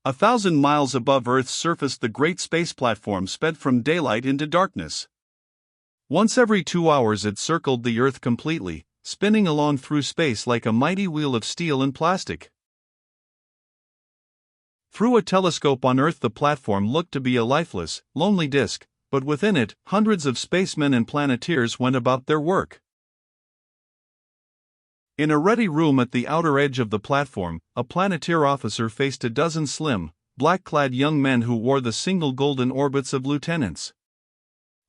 1,000 miles above Earth's surface, the great space platform sped from daylight into darkness. Once every 2 hours it circled the Earth completely, spinning along through space like a mighty wheel of steel and plastic. Through a telescope on Earth, the platform looked to be a lifeless, lonely disk, but within it, hundreds of spacemen and planeteers went about their work. In a ready room at the outer edge of the platform, a planeteer officer faced a dozen slim, black-clad young men who wore the single golden orbits of lieutenants.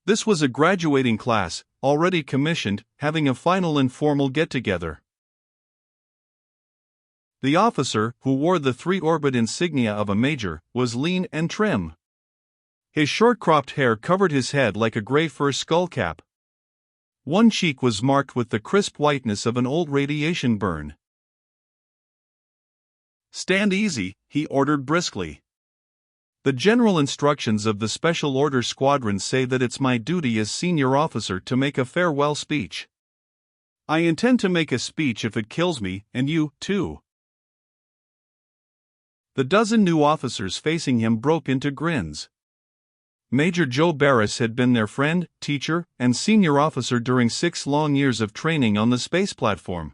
This was a graduating class, already commissioned, having a final informal get-together. The officer, who wore the 3-orbit insignia of a major, was lean and trim. His short-cropped hair covered his head like a gray fur skullcap. One cheek was marked with the crisp whiteness of an old radiation burn. "Stand easy," he ordered briskly. "The general instructions of the Special Order Squadron say that it's my duty as senior officer to make a farewell speech. I intend to make a speech if it kills me, and you, too." The dozen new officers facing him broke into grins. Major Joe Barris had been their friend, teacher, and senior officer during 6 long years of training on the space platform.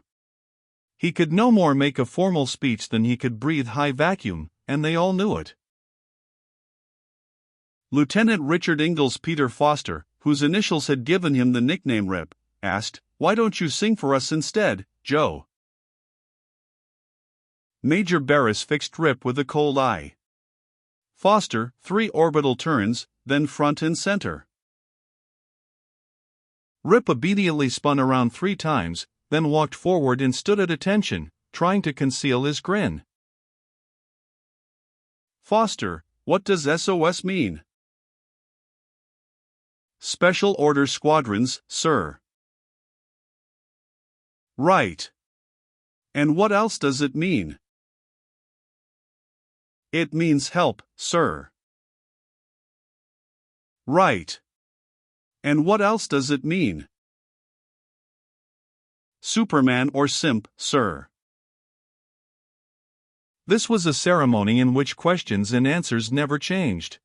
He could no more make a formal speech than he could breathe high vacuum, and they all knew it. Lieutenant Richard Ingalls Peter Foster, whose initials had given him the nickname Rip, asked, "Why don't you sing for us instead, Joe?" Major Barris fixed Rip with a cold eye. "Foster, 3 orbital turns, then front and center." Rip obediently spun around 3 times, then walked forward and stood at attention, trying to conceal his grin. "Foster, what does SOS mean?" "Special Order Squadrons, sir." "Right. And what else does it mean?" "It means help, sir." "Right. And what else does it mean?" "Superman or simp, sir." This was a ceremony in which questions and answers never changed.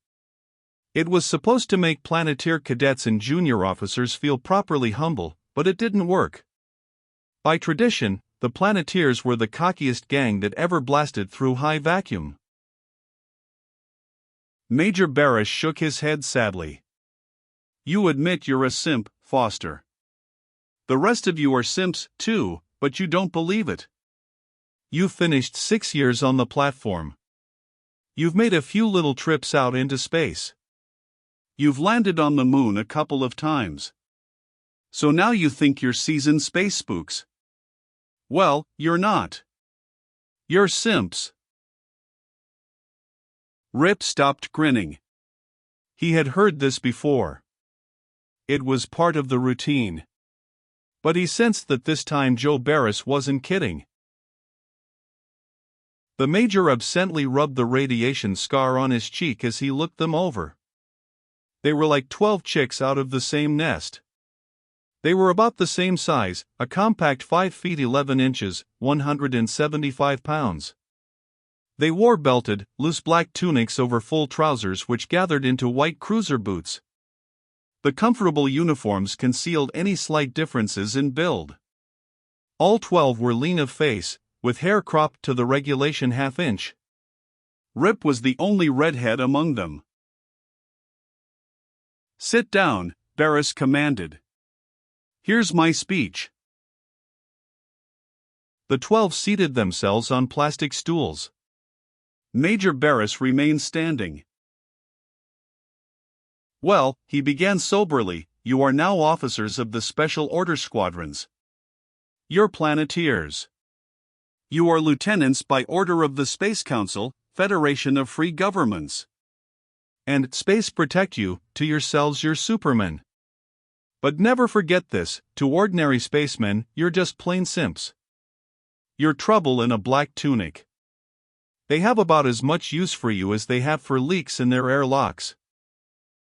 It was supposed to make Planeteer cadets and junior officers feel properly humble, but it didn't work. By tradition, the Planeteers were the cockiest gang that ever blasted through high vacuum. Major Barris shook his head sadly. "You admit you're a simp, Foster. The rest of you are simps, too, but you don't believe it. You've finished 6 years on the platform. You've made a few little trips out into space. You've landed on the moon a couple of times. So now you think you're seasoned space spooks. Well, you're not. You're simps." Rip stopped grinning. He had heard this before. It was part of the routine. But he sensed that this time Joe Barris wasn't kidding. The major absently rubbed the radiation scar on his cheek as he looked them over. They were like 12 chicks out of the same nest. They were about the same size, a compact 5 feet 11 inches, 175 pounds. They wore belted, loose black tunics over full trousers which gathered into white cruiser boots. The comfortable uniforms concealed any slight differences in build. All 12 were lean of face, with hair cropped to the regulation half-inch. Rip was the only redhead among them. "Sit down," Barris commanded. "Here's my speech." The 12 seated themselves on plastic stools. Major Barris remained standing. "Well," he began soberly, "you are now officers of the Special Order Squadrons. You're Planeteers. You are lieutenants by order of the Space Council, Federation of Free Governments. And space protect you, to yourselves you're supermen. But never forget this, to ordinary spacemen, you're just plain simps. You're trouble in a black tunic. They have about as much use for you as they have for leaks in their airlocks.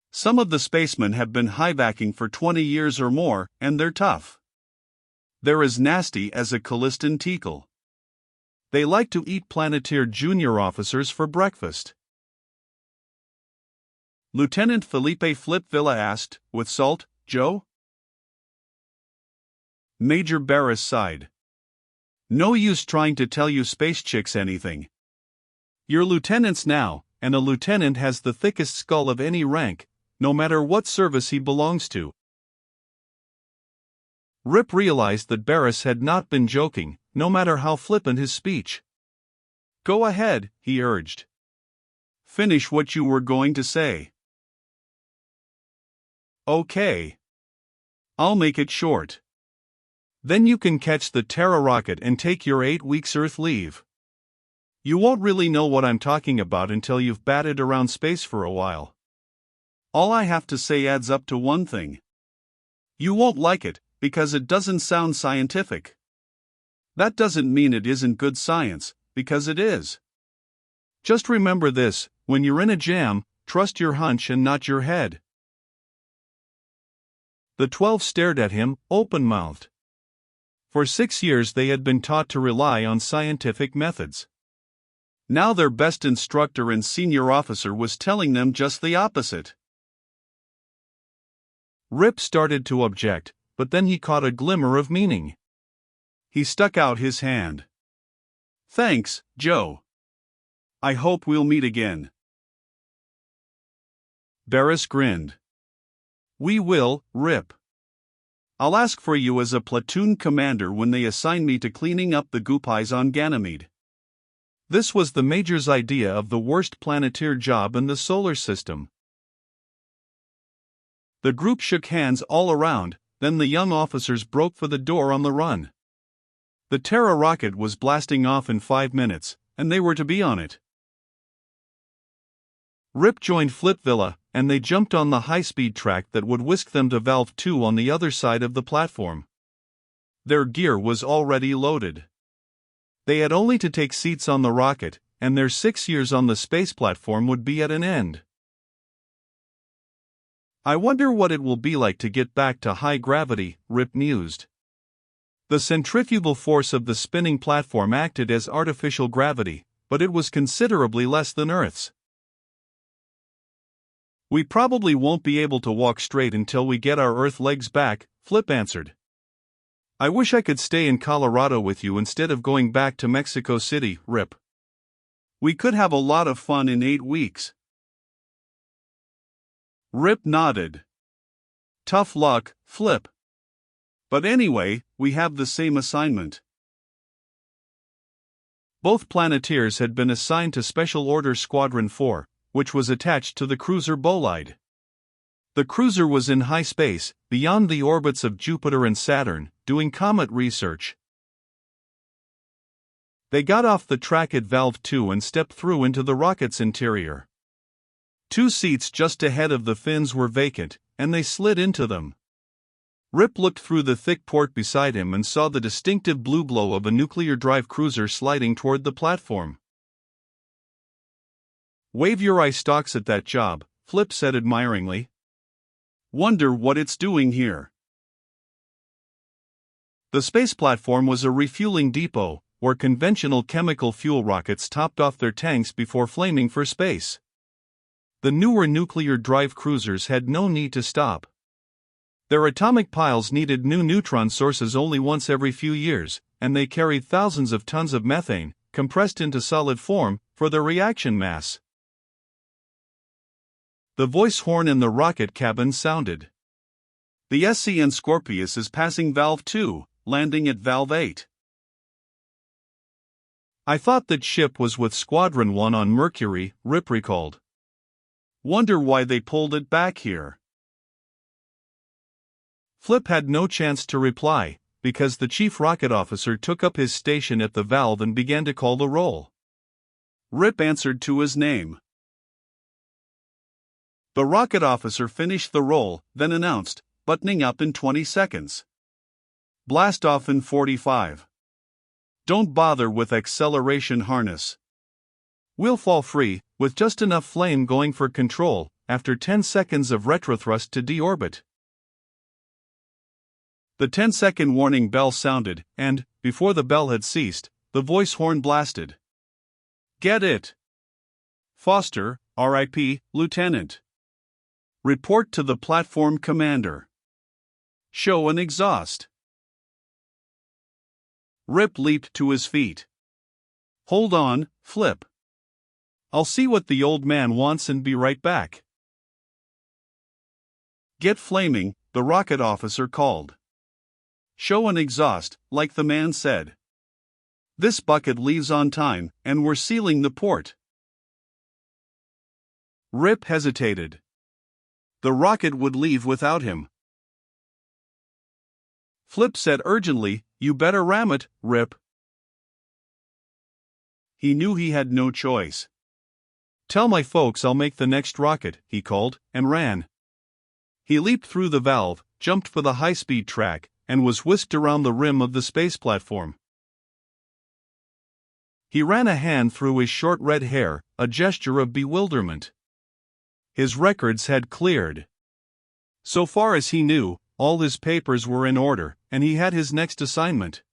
Some of the spacemen have been high-vacking for 20 years or more, and they're tough. They're as nasty as a Callistan teacle. They like to eat Planeteer junior officers for breakfast. Lieutenant Felipe Flip Villa asked, with salt, Joe? Major Barris sighed. No use trying to tell you space chicks anything. You're lieutenants now, and a lieutenant has the thickest skull of any rank, no matter what service he belongs to. Rip realized that Barris had not been joking, no matter how flippant his speech. Go ahead, he urged. Finish what you were going to say. Okay. I'll make it short. Then you can catch the Terra rocket and take your 8 weeks Earth leave. You won't really know what I'm talking about until you've batted around space for a while. All I have to say adds up to one thing. You won't like it, because it doesn't sound scientific. That doesn't mean it isn't good science, because it is. Just remember this, when you're in a jam, trust your hunch and not your head. The 12 stared at him, open-mouthed. For 6 years they had been taught to rely on scientific methods. Now their best instructor and senior officer was telling them just the opposite. Rip started to object, but then he caught a glimmer of meaning. He stuck out his hand. Thanks, Joe. I hope we'll meet again. Barris grinned. We will, Rip. I'll ask for you as a platoon commander when they assign me to cleaning up the goopies on Ganymede. This was the Major's idea of the worst Planeteer job in the solar system. The group shook hands all around, then the young officers broke for the door on the run. The Terra rocket was blasting off in 5 minutes, and they were to be on it. Rip joined Flipvilla, and they jumped on the high-speed track that would whisk them to Valve 2 on the other side of the platform. Their gear was already loaded. They had only to take seats on the rocket, and their 6 years on the space platform would be at an end. I wonder what it will be like to get back to high gravity, Rip mused. The centrifugal force of the spinning platform acted as artificial gravity, but it was considerably less than Earth's. We probably won't be able to walk straight until we get our Earth legs back, Flip answered. I wish I could stay in Colorado with you instead of going back to Mexico City, Rip. We could have a lot of fun in 8 weeks. Rip nodded. Tough luck, Flip. But anyway, we have the same assignment. Both Planeteers had been assigned to Special Order Squadron 4, which was attached to the cruiser Bolide. The cruiser was in high space, beyond the orbits of Jupiter and Saturn, doing comet research. They got off the track at Valve 2 and stepped through into the rocket's interior. 2 seats just ahead of the fins were vacant, and they slid into them. Rip looked through the thick port beside him and saw the distinctive blue glow of a nuclear-drive cruiser sliding toward the platform. Wave your eye stalks at that job, Flip said admiringly. Wonder what it's doing here. The space platform was a refueling depot, where conventional chemical fuel rockets topped off their tanks before flaming for space. The newer nuclear-drive cruisers had no need to stop. Their atomic piles needed new neutron sources only once every few years, and they carried thousands of tons of methane, compressed into solid form, for their reaction mass. The voice horn in the rocket cabin sounded. The SCN Scorpius is passing Valve 2, landing at Valve 8. I thought that ship was with Squadron 1 on Mercury, Rip recalled. Wonder why they pulled it back here. Flip had no chance to reply, because the chief rocket officer took up his station at the valve and began to call the roll. Rip answered to his name. The rocket officer finished the roll, then announced, buttoning up in 20 seconds. Blast off in 45. Don't bother with acceleration harness. We'll fall free, with just enough flame going for control, after 10 seconds of retrothrust to deorbit. The 10-second warning bell sounded, and, before the bell had ceased, the voice horn blasted. Get it! Foster, RIP, Lieutenant. Report to the platform commander. Show an exhaust. Rip leaped to his feet. Hold on, Flip. I'll see what the old man wants and be right back. Get flaming, the rocket officer called. Show an exhaust, like the man said. This bucket leaves on time, and we're sealing the port. Rip hesitated. The rocket would leave without him. Flip said urgently, "You better ram it, Rip." He knew he had no choice. "Tell my folks I'll make the next rocket," he called, and ran. He leaped through the valve, jumped for the high-speed track, and was whisked around the rim of the space platform. He ran a hand through his short red hair, a gesture of bewilderment. His records had cleared. So far as he knew, all his papers were in order, and he had his next assignment.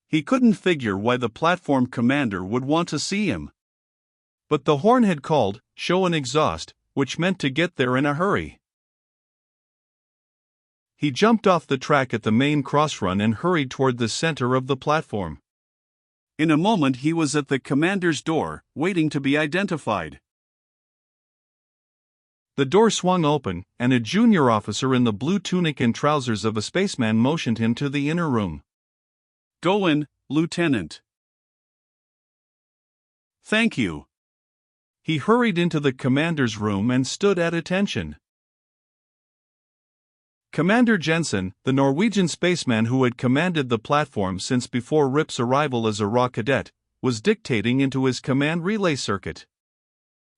He couldn't figure why the platform commander would want to see him. But the horn had called, "Show an exhaust," which meant to get there in a hurry. He jumped off the track at the main crossrun and hurried toward the center of the platform. In a moment he was at the commander's door, waiting to be identified. The door swung open, and a junior officer in the blue tunic and trousers of a spaceman motioned him to the inner room. "Go in, Lieutenant." "Thank you." He hurried into the commander's room and stood at attention. Commander Jensen, the Norwegian spaceman who had commanded the platform since before Rip's arrival as a raw cadet, was dictating into his command relay circuit.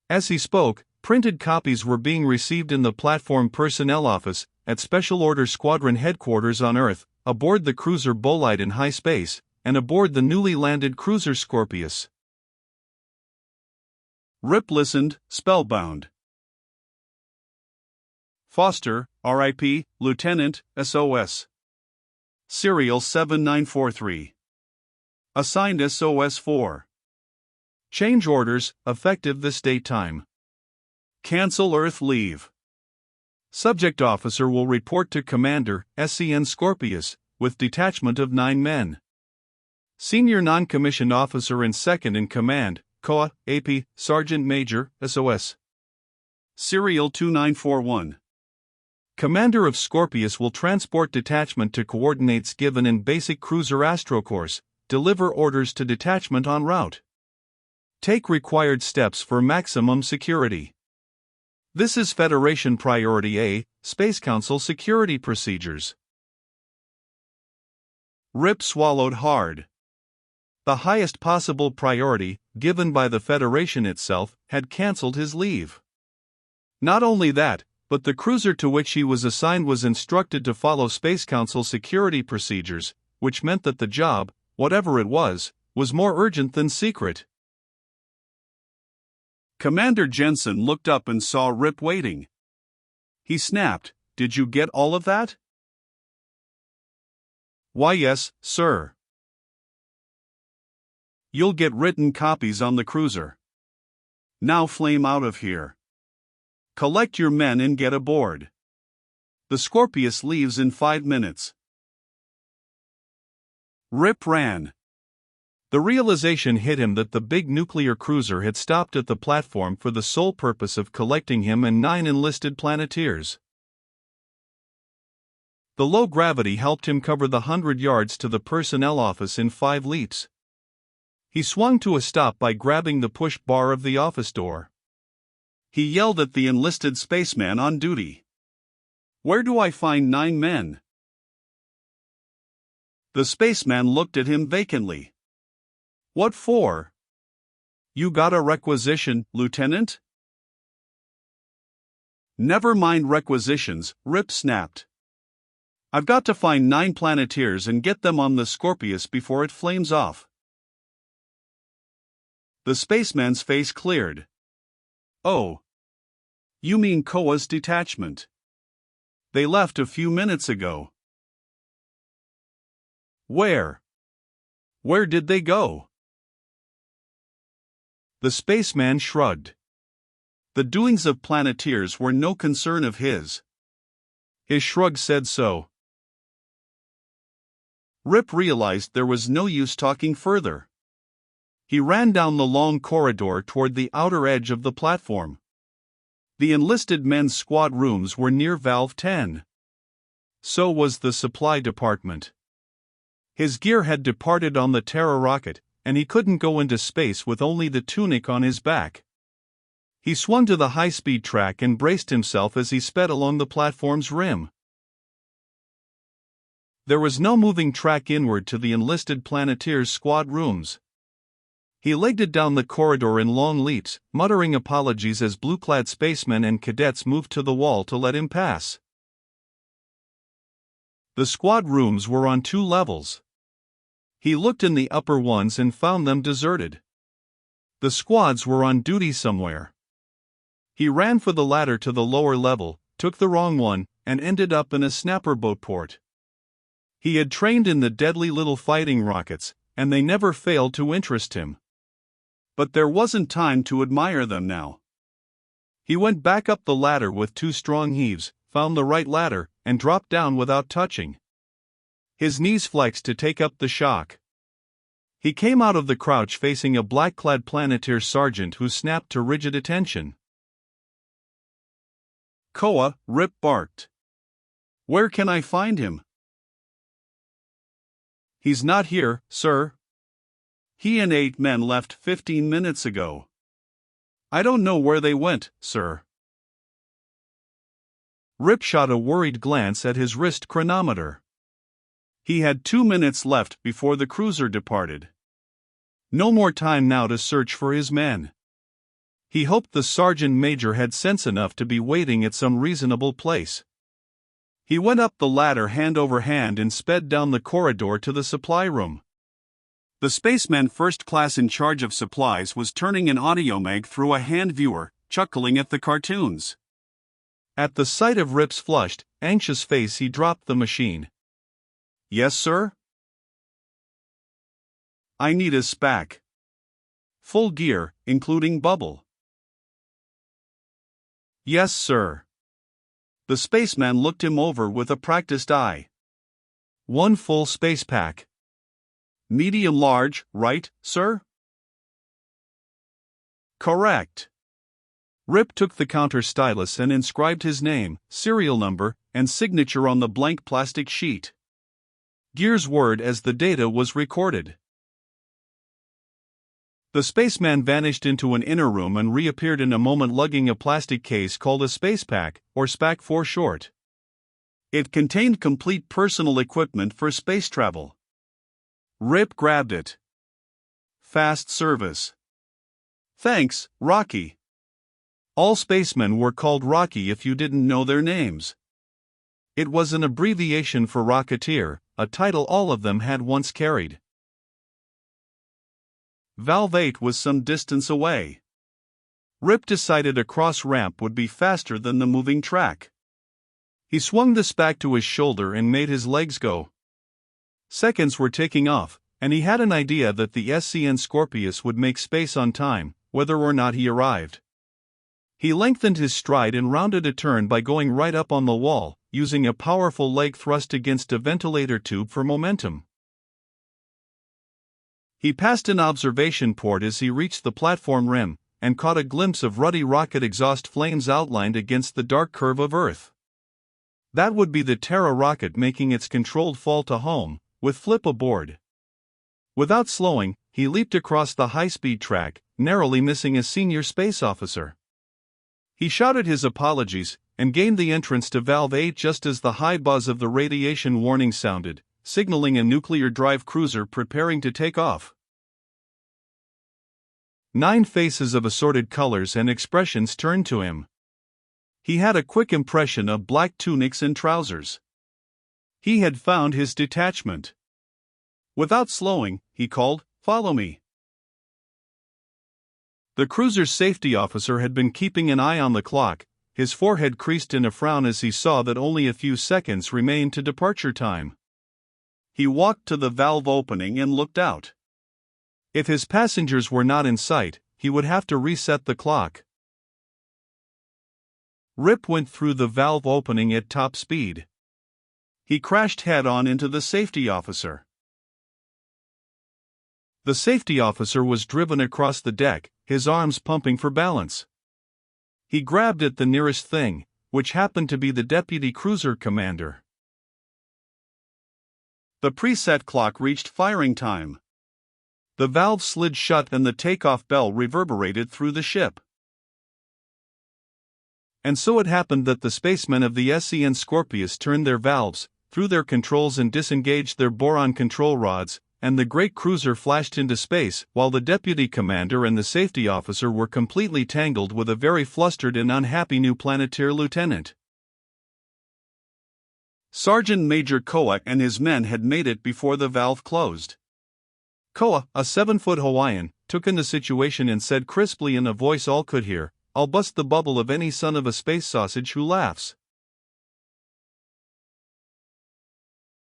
As he spoke, printed copies were being received in the platform personnel office, at Special Order Squadron headquarters on Earth, aboard the cruiser Bolide in high space, and aboard the newly landed cruiser Scorpius. Rip listened, spellbound. Foster, RIP, Lieutenant, SOS. Serial 7943. Assigned SOS 4. Change orders, effective this date time. Cancel Earth leave. Subject officer will report to Commander, SCN Scorpius, with detachment of 9 men. Senior non-commissioned officer and second in command, COA, AP, Sergeant Major, SOS. Serial 2941. Commander of Scorpius will transport detachment to coordinates given in Basic Cruiser Astro Course, deliver orders to detachment en route. Take required steps for maximum security. This is Federation Priority A, Space Council Security Procedures. Rip swallowed hard. The highest possible priority, given by the Federation itself, had cancelled his leave. Not only that, but the cruiser to which he was assigned was instructed to follow Space Council security procedures, which meant that the job, whatever it was more urgent than secret. Commander Jensen looked up and saw Rip waiting. He snapped, "Did you get all of that?" "Why, yes, sir." "You'll get written copies on the cruiser. Now flame out of here. Collect your men and get aboard. The Scorpius leaves in 5 minutes." Rip ran. The realization hit him that the big nuclear cruiser had stopped at the platform for the sole purpose of collecting him and 9 enlisted Planeteers. The low gravity helped him cover the 100 yards to the personnel office in 5 leaps. He swung to a stop by grabbing the push bar of the office door. He yelled at the enlisted spaceman on duty. "Where do I find 9 men?" The spaceman looked at him vacantly. "What for?" "You got a requisition, Lieutenant?" "Never mind requisitions," Rip snapped. "I've got to find 9 Planeteers and get them on the Scorpius before it flames off." The spaceman's face cleared. "Oh. You mean COA's detachment. They left a few minutes ago." "Where?" Where did they go? The spaceman shrugged. The doings of Planeteers were no concern of his. His shrug said so. Rip realized there was no use talking further. He ran down the long corridor toward the outer edge of the platform. The enlisted men's squad rooms were near Valve 10. So was the supply department. His gear had departed on the Terra rocket, and he couldn't go into space with only the tunic on his back. He swung to the high-speed track and braced himself as he sped along the platform's rim. There was no moving track inward to the enlisted Planeteers' squad rooms. He legged it down the corridor in long leaps, muttering apologies as blue-clad spacemen and cadets moved to the wall to let him pass. The squad rooms were on 2 levels. He looked in the upper ones and found them deserted. The squads were on duty somewhere. He ran for the ladder to the lower level, took the wrong one, and ended up in a snapper boat port. He had trained in the deadly little fighting rockets, and they never failed to interest him. But there wasn't time to admire them now. He went back up the ladder with 2 strong heaves, found the right ladder, and dropped down without touching. His knees flexed to take up the shock. He came out of the crouch facing a black-clad Planeteer sergeant who snapped to rigid attention. "Koa," Rip barked. "Where can I find him?" "He's not here, sir. He and 8 men left 15 minutes ago. I don't know where they went, sir." Rip shot a worried glance at his wrist chronometer. He had 2 minutes left before the cruiser departed. No more time now to search for his men. He hoped the sergeant major had sense enough to be waiting at some reasonable place. He went up the ladder hand over hand and sped down the corridor to the supply room. The spaceman first class in charge of supplies was turning an audiomag through a hand viewer, chuckling at the cartoons. At the sight of Rip's flushed, anxious face, he dropped the machine. "Yes, sir?" "I need a SPAC. Full gear, including bubble." "Yes, sir." The spaceman looked him over with a practiced eye. "1 full space pack. Medium large, right, sir?" "Correct." Rip took the counter stylus and inscribed his name, serial number, and signature on the blank plastic sheet. Gear's word as the data was recorded. The spaceman vanished into an inner room and reappeared in a moment lugging a plastic case called a space pack, or SPAC for short. It contained complete personal equipment for space travel. Rip grabbed it. "Fast service." "Thanks, Rocky." All spacemen were called Rocky if you didn't know their names. It was an abbreviation for Rocketeer, a title all of them had once carried. Valve 8 was some distance away. Rip decided a cross ramp would be faster than the moving track. He swung the SPAC to his shoulder and made his legs go. Seconds were ticking off, and he had an idea that the SCN Scorpius would make space on time, whether or not he arrived. He lengthened his stride and rounded a turn by going right up on the wall, using a powerful leg thrust against a ventilator tube for momentum. He passed an observation port as he reached the platform rim, and caught a glimpse of ruddy rocket exhaust flames outlined against the dark curve of Earth. That would be the Terra rocket making its controlled fall to home, with Flip aboard. Without slowing, he leaped across the high-speed track, narrowly missing a senior space officer. He shouted his apologies, and gained the entrance to Valve 8 just as the high buzz of the radiation warning sounded, signaling a nuclear drive cruiser preparing to take off. 9 faces of assorted colors and expressions turned to him. He had a quick impression of black tunics and trousers. He had found his detachment. Without slowing, he called, "Follow me." The cruiser's safety officer had been keeping an eye on the clock, his forehead creased in a frown as he saw that only a few seconds remained to departure time. He walked to the valve opening and looked out. If his passengers were not in sight, he would have to reset the clock. Rip went through the valve opening at top speed. He crashed head-on into the safety officer. The safety officer was driven across the deck, his arms pumping for balance. He grabbed at the nearest thing, which happened to be the deputy cruiser commander. The preset clock reached firing time. The valve slid shut and the takeoff bell reverberated through the ship. And so it happened that the spacemen of the SCN Scorpius turned their valves, threw their controls and disengaged their boron control rods, and the great cruiser flashed into space, while the deputy commander and the safety officer were completely tangled with a very flustered and unhappy new Planeteer lieutenant. Sergeant Major Koa and his men had made it before the valve closed. Koa, a 7-foot Hawaiian, took in the situation and said crisply in a voice all could hear, "I'll bust the bubble of any son of a space sausage who laughs."